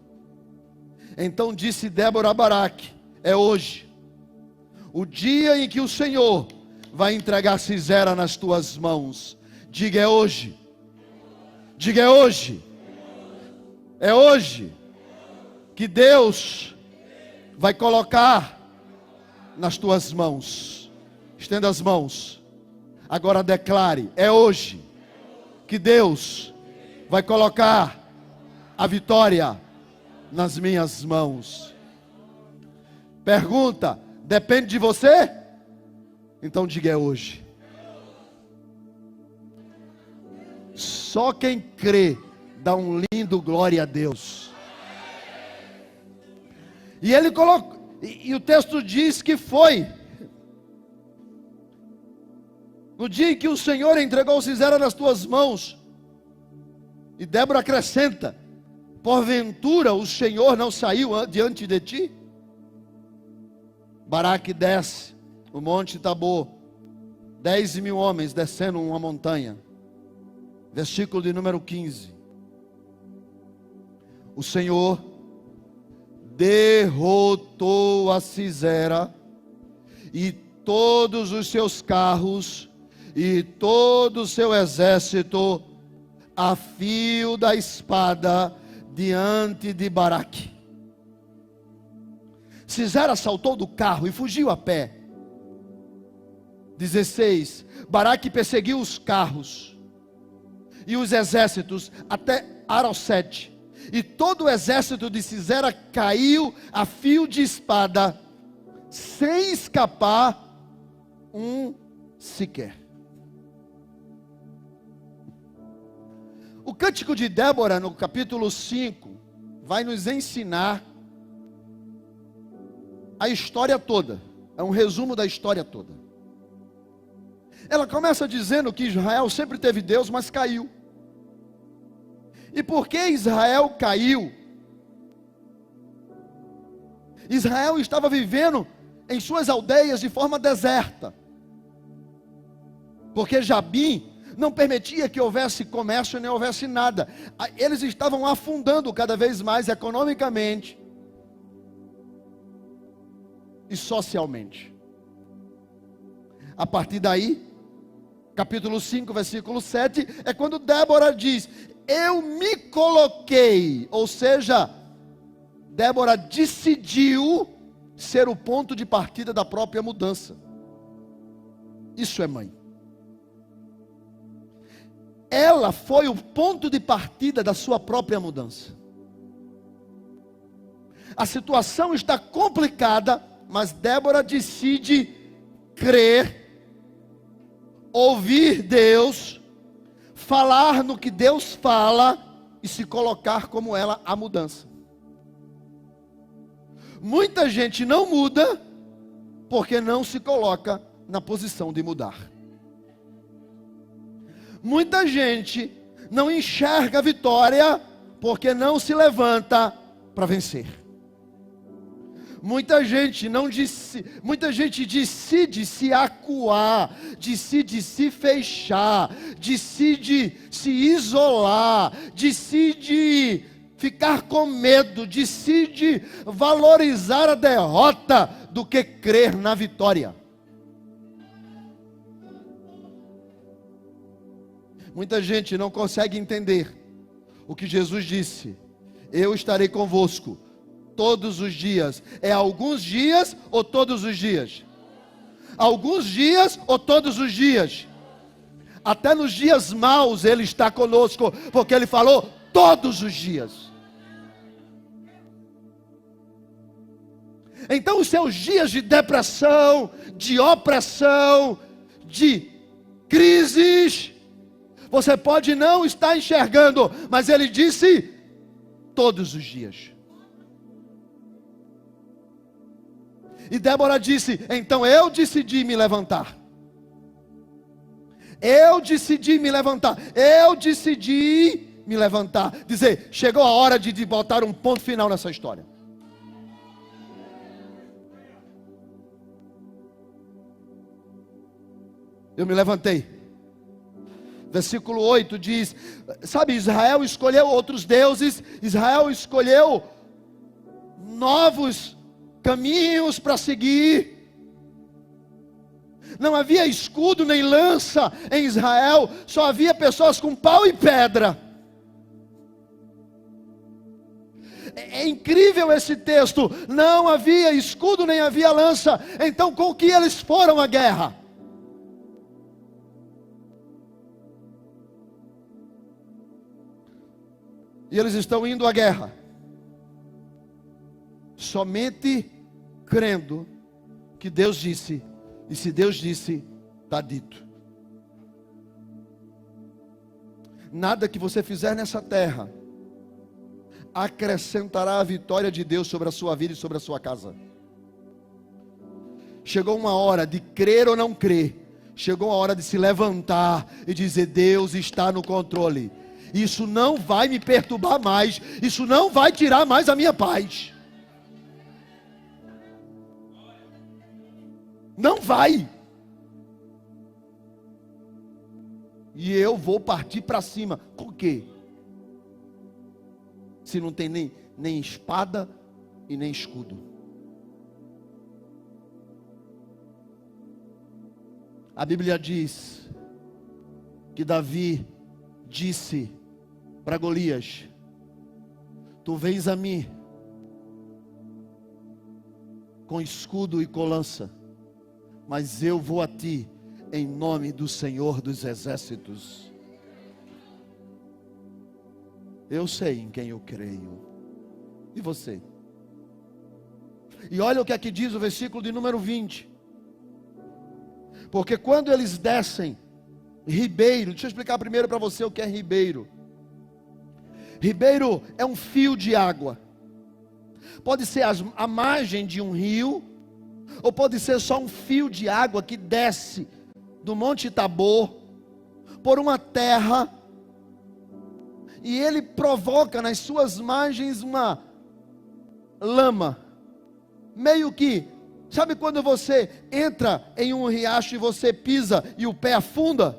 Então disse Débora a Baraque: é hoje o dia em que o Senhor vai entregar Cisera nas tuas mãos. Diga: é hoje. Diga: é hoje. É hoje que Deus vai colocar nas tuas mãos. Estenda as mãos. Agora declare: é hoje que Deus vai colocar a vitória nas minhas mãos. Pergunta: depende de você? Então diga: é hoje. Só quem crê dá um lindo glória a Deus. E ele colocou, e o texto diz que foi no dia em que o Senhor entregou Sisera nas tuas mãos. E Débora acrescenta: porventura o Senhor não saiu diante de ti? Baraque desce o monte Tabor, 10.000 homens descendo uma montanha. Versículo de número 15. O Senhor derrotou a Sisera e todos os seus carros e todo o seu exército a fio da espada diante de Baraque. Sisera saltou do carro e fugiu a pé. 16. Baraque perseguiu os carros e os exércitos até Arosete, e todo o exército de Sisera caiu a fio de espada, sem escapar um sequer. O cântico de Débora, no capítulo 5, vai nos ensinar a história toda. É um resumo da história toda. Ela começa dizendo que Israel sempre teve Deus, mas caiu. E por que Israel caiu? Israel estava vivendo em suas aldeias de forma deserta, porque Jabim não permitia que houvesse comércio nem houvesse nada. Eles estavam afundando cada vez mais economicamente e socialmente. A partir daí, capítulo 5, versículo 7, é quando Débora diz: eu me coloquei, ou seja, Débora decidiu ser o ponto de partida da própria mudança. Isso é mãe. Ela foi o ponto de partida da sua própria mudança. A situação está complicada, mas Débora decide crer, ouvir Deus, falar no que Deus fala e se colocar como ela a mudança. Muita gente não muda porque não se coloca na posição de mudar. Muita gente não enxerga a vitória porque não se levanta para vencer. Muita gente decide se acuar, decide se fechar, decide se isolar, decide ficar com medo, decide valorizar a derrota do que crer na vitória. Muita gente não consegue entender o que Jesus disse: eu estarei convosco todos os dias. É alguns dias ou todos os dias? Alguns dias ou todos os dias? Até nos dias maus Ele está conosco, porque Ele falou todos os dias. Então os seus dias de depressão, de opressão, de crises, você pode não estar enxergando, mas Ele disse todos os dias. E Débora disse: então eu decidi me levantar. Eu decidi me levantar. Eu decidi me levantar. Dizer: chegou a hora de botar um ponto final nessa história. Eu me levantei. Versículo 8 diz: sabe, Israel escolheu outros deuses. Israel escolheu novos caminhos para seguir. Não havia escudo nem lança em Israel, só havia pessoas com pau e pedra. É incrível esse texto. Não havia escudo nem havia lança. Então com que eles foram à guerra? E eles estão indo à guerra. somente crendo que Deus disse, e se Deus disse, está dito. Nada que você fizer nessa terra acrescentará a vitória de Deus sobre a sua vida e sobre a sua casa. Chegou uma hora de crer ou não crer. Chegou a hora de se levantar e dizer: Deus está no controle. Isso não vai me perturbar mais. Isso não vai tirar mais a minha paz. Não vai. E eu vou partir para cima. Com o quê? Se não tem nem espada e nem escudo. A Bíblia diz que Davi disse para Golias: tu vens a mim com escudo e com lança, mas eu vou a ti em nome do Senhor dos Exércitos. Eu sei em quem eu creio. E você? E olha o que aqui diz o versículo de número 20. Porque quando eles descem, ribeiro, deixa eu explicar primeiro para você o que é ribeiro. Ribeiro é um fio de água. Pode ser a margem de um rio, ou pode ser só um fio de água que desce do Monte Tabor, por uma terra, e ele provoca nas suas margens uma lama, meio que, sabe quando você entra em um riacho e você pisa e o pé afunda?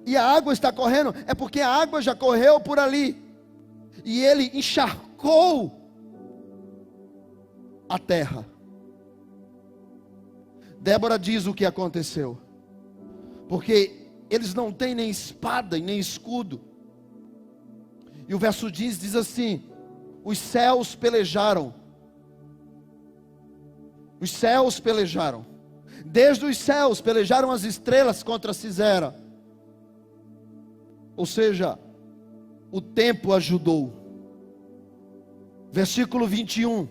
E a água está correndo, é porque a água já correu por ali, e ele encharcou a terra. Débora diz o que aconteceu, porque eles não têm nem espada e nem escudo. E o verso diz assim: os céus pelejaram. Os céus pelejaram. Desde os céus pelejaram as estrelas contra Sisera. Ou seja, o tempo ajudou. Versículo 21.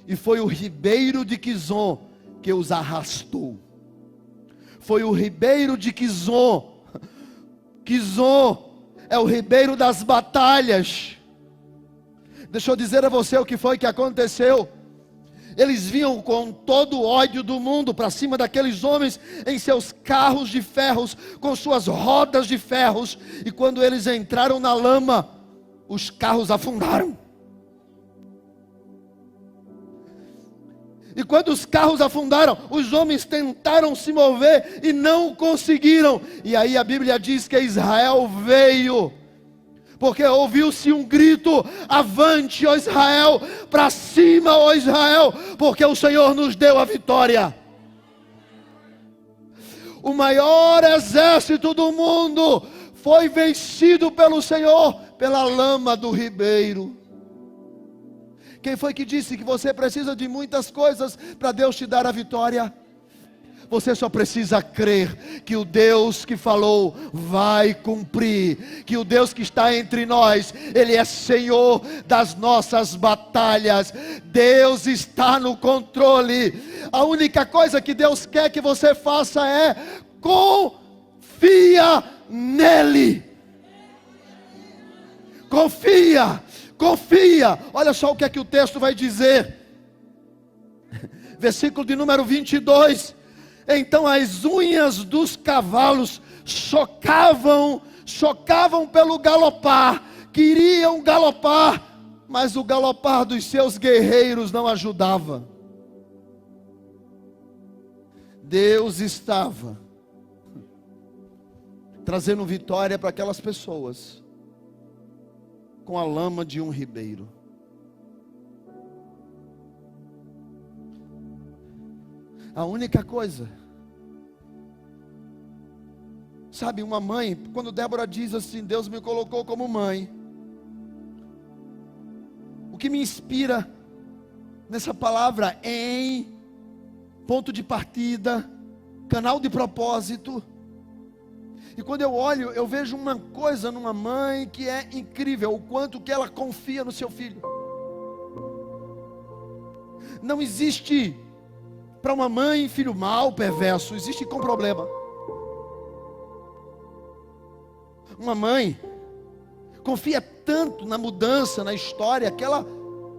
E foi o ribeiro de Quizon que os arrastou. Foi o ribeiro de Quizon. Quizon é o ribeiro das batalhas. Deixa eu dizer a você o que foi que aconteceu. Eles vinham com todo o ódio do mundo para cima daqueles homens em seus carros de ferros, com suas rodas de ferros, e quando eles entraram na lama, os carros afundaram. E quando os carros afundaram, os homens tentaram se mover e não conseguiram. E aí a Bíblia diz que Israel veio, porque ouviu-se um grito: avante, ó Israel, para cima, ó Israel, porque o Senhor nos deu a vitória. O maior exército do mundo foi vencido pelo Senhor, pela lama do ribeiro. Quem foi que disse que você precisa de muitas coisas para Deus te dar a vitória? Você só precisa crer que o Deus que falou vai cumprir, que o Deus que está entre nós, Ele é Senhor das nossas batalhas. Deus está no controle. A única coisa que Deus quer que você faça é confia nele. Confia. Confia. Olha só o que é que o texto vai dizer. Versículo de número 22. Então as unhas dos cavalos chocavam pelo galopar. Queriam galopar, mas o galopar dos seus guerreiros não ajudava. Deus estava trazendo vitória para aquelas pessoas com a lama de um ribeiro. A única coisa, sabe, uma mãe, quando Débora diz assim: Deus me colocou como mãe, o que me inspira nessa palavra em ponto de partida, canal de propósito. E quando eu olho, eu vejo uma coisa numa mãe que é incrível, o quanto que ela confia no seu filho. não existe para uma mãe filho mau, perverso, existe com problema. Uma mãe confia tanto na mudança, na história, que ela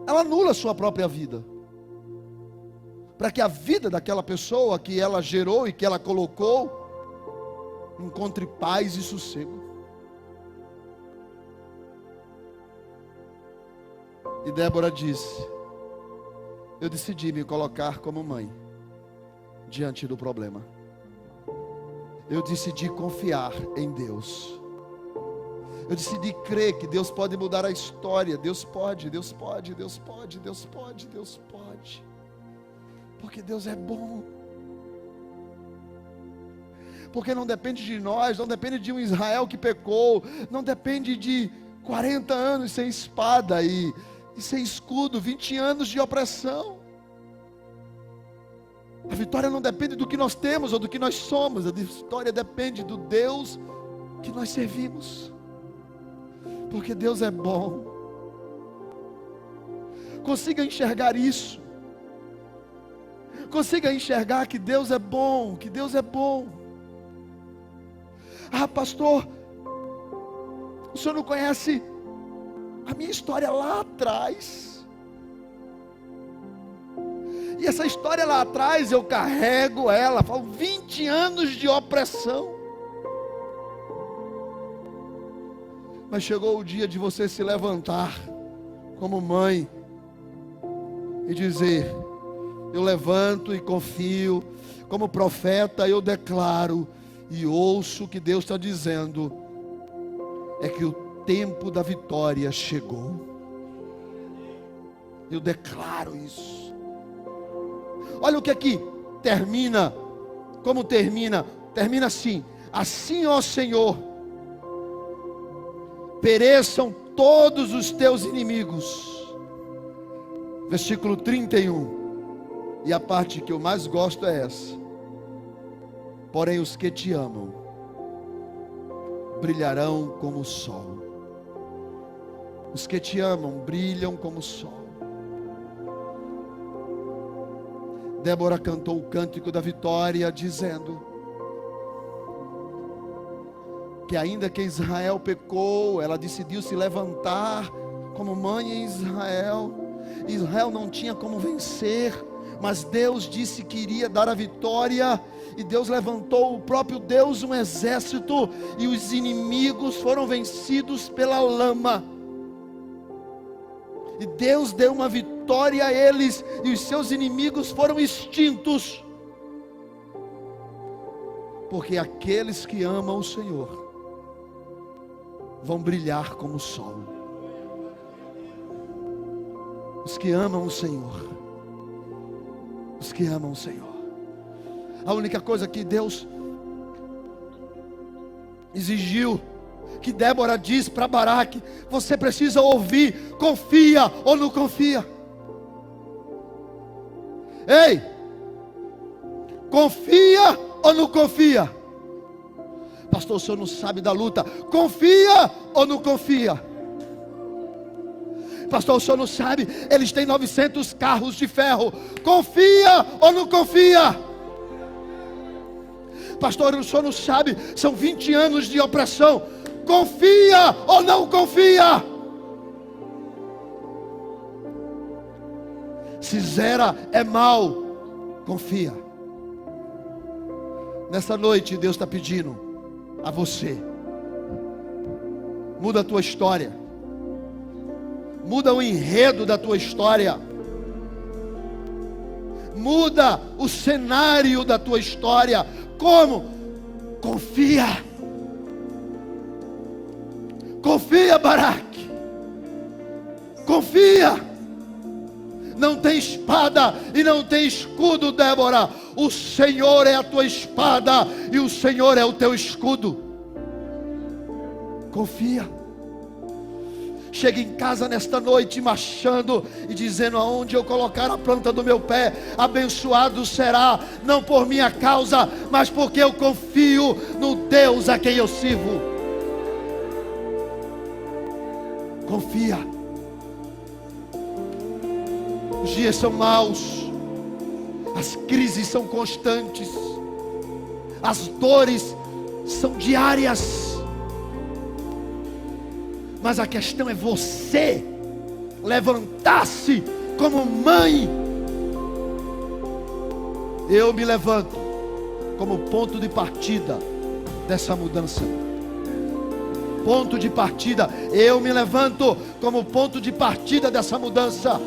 anula a sua própria vida, para que a vida daquela pessoa que ela gerou e que ela colocou encontre paz e sossego. E Débora disse: eu decidi me colocar como mãe diante do problema. Eu decidi confiar em Deus. Eu decidi crer que Deus pode mudar a história. Deus pode, Deus pode, Deus pode, Deus pode, Deus pode. Porque Deus é bom. Porque não depende de nós, não depende de um Israel que pecou, não depende de 40 anos sem espada e sem escudo, 20 anos de opressão. A vitória não depende do que nós temos ou do que nós somos. A vitória depende do Deus que nós servimos. Porque Deus é bom. Consiga enxergar isso. Consiga enxergar que Deus é bom, que Deus é bom. Ah, pastor, o senhor não conhece a minha história lá atrás. E essa história lá atrás eu carrego ela, falo 20 anos de opressão. Mas chegou o dia de você se levantar como mãe e dizer: eu levanto e confio, como profeta eu declaro e ouço o que Deus está dizendo, é que o tempo da vitória chegou. Eu declaro isso. Olha o que aqui termina, como termina assim: assim, ó Senhor, pereçam todos os teus inimigos. Versículo 31. E a parte que eu mais gosto é essa: porém os que te amam brilharão como o sol. Os que te amam brilham como o sol. Débora cantou o cântico da vitória, dizendo que ainda que Israel pecou, ela decidiu se levantar como mãe em Israel. Israel não tinha como vencer, mas Deus disse que iria dar a vitória, e Deus levantou, o próprio Deus, um exército, e os inimigos foram vencidos pela lama. E Deus deu uma vitória a eles, e os seus inimigos foram extintos. Porque aqueles que amam o Senhor vão brilhar como o sol. Os que amam o Senhor. Os que amam o Senhor. A única coisa que Deus exigiu, que Débora diz para Baraque: você precisa ouvir, confia ou não confia? Ei, confia ou não confia? Pastor, o senhor não sabe da luta. Confia ou não confia? Pastor, o senhor não sabe, eles têm 900 carros de ferro. Confia ou não confia? Pastor, o senhor não sabe, são 20 anos de opressão. Confia ou não confia? Se Zera é mal, confia. Nessa noite Deus está pedindo a você: muda a tua história, muda o enredo da tua história, muda o cenário da tua história. Como? Confia. Confia, Baraque. Confia. Não tem espada e não tem escudo, Débora. O Senhor é a tua espada e o Senhor é o teu escudo. Confia. Chega em casa nesta noite marchando e dizendo: aonde eu colocar a planta do meu pé, abençoado será, não por minha causa, mas porque eu confio no Deus a quem eu sirvo. Confia. Os dias são maus, as crises são constantes, as dores são diárias, mas a questão é você levantar-se como mãe. Eu me levanto como ponto de partida dessa mudança. Ponto de partida, eu me levanto como ponto de partida dessa mudança.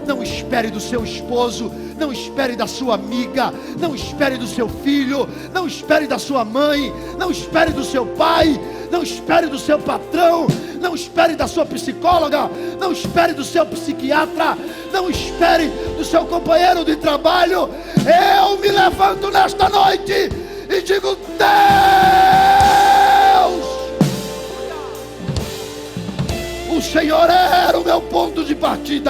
Não espere do seu esposo, não espere da sua amiga, não espere do seu filho, não espere da sua mãe, não espere do seu pai, não espere do seu patrão, não espere da sua psicóloga, não espere do seu psiquiatra, não espere do seu companheiro de trabalho. Eu me levanto nesta noite e digo: Deus, o Senhor era o meu ponto de partida.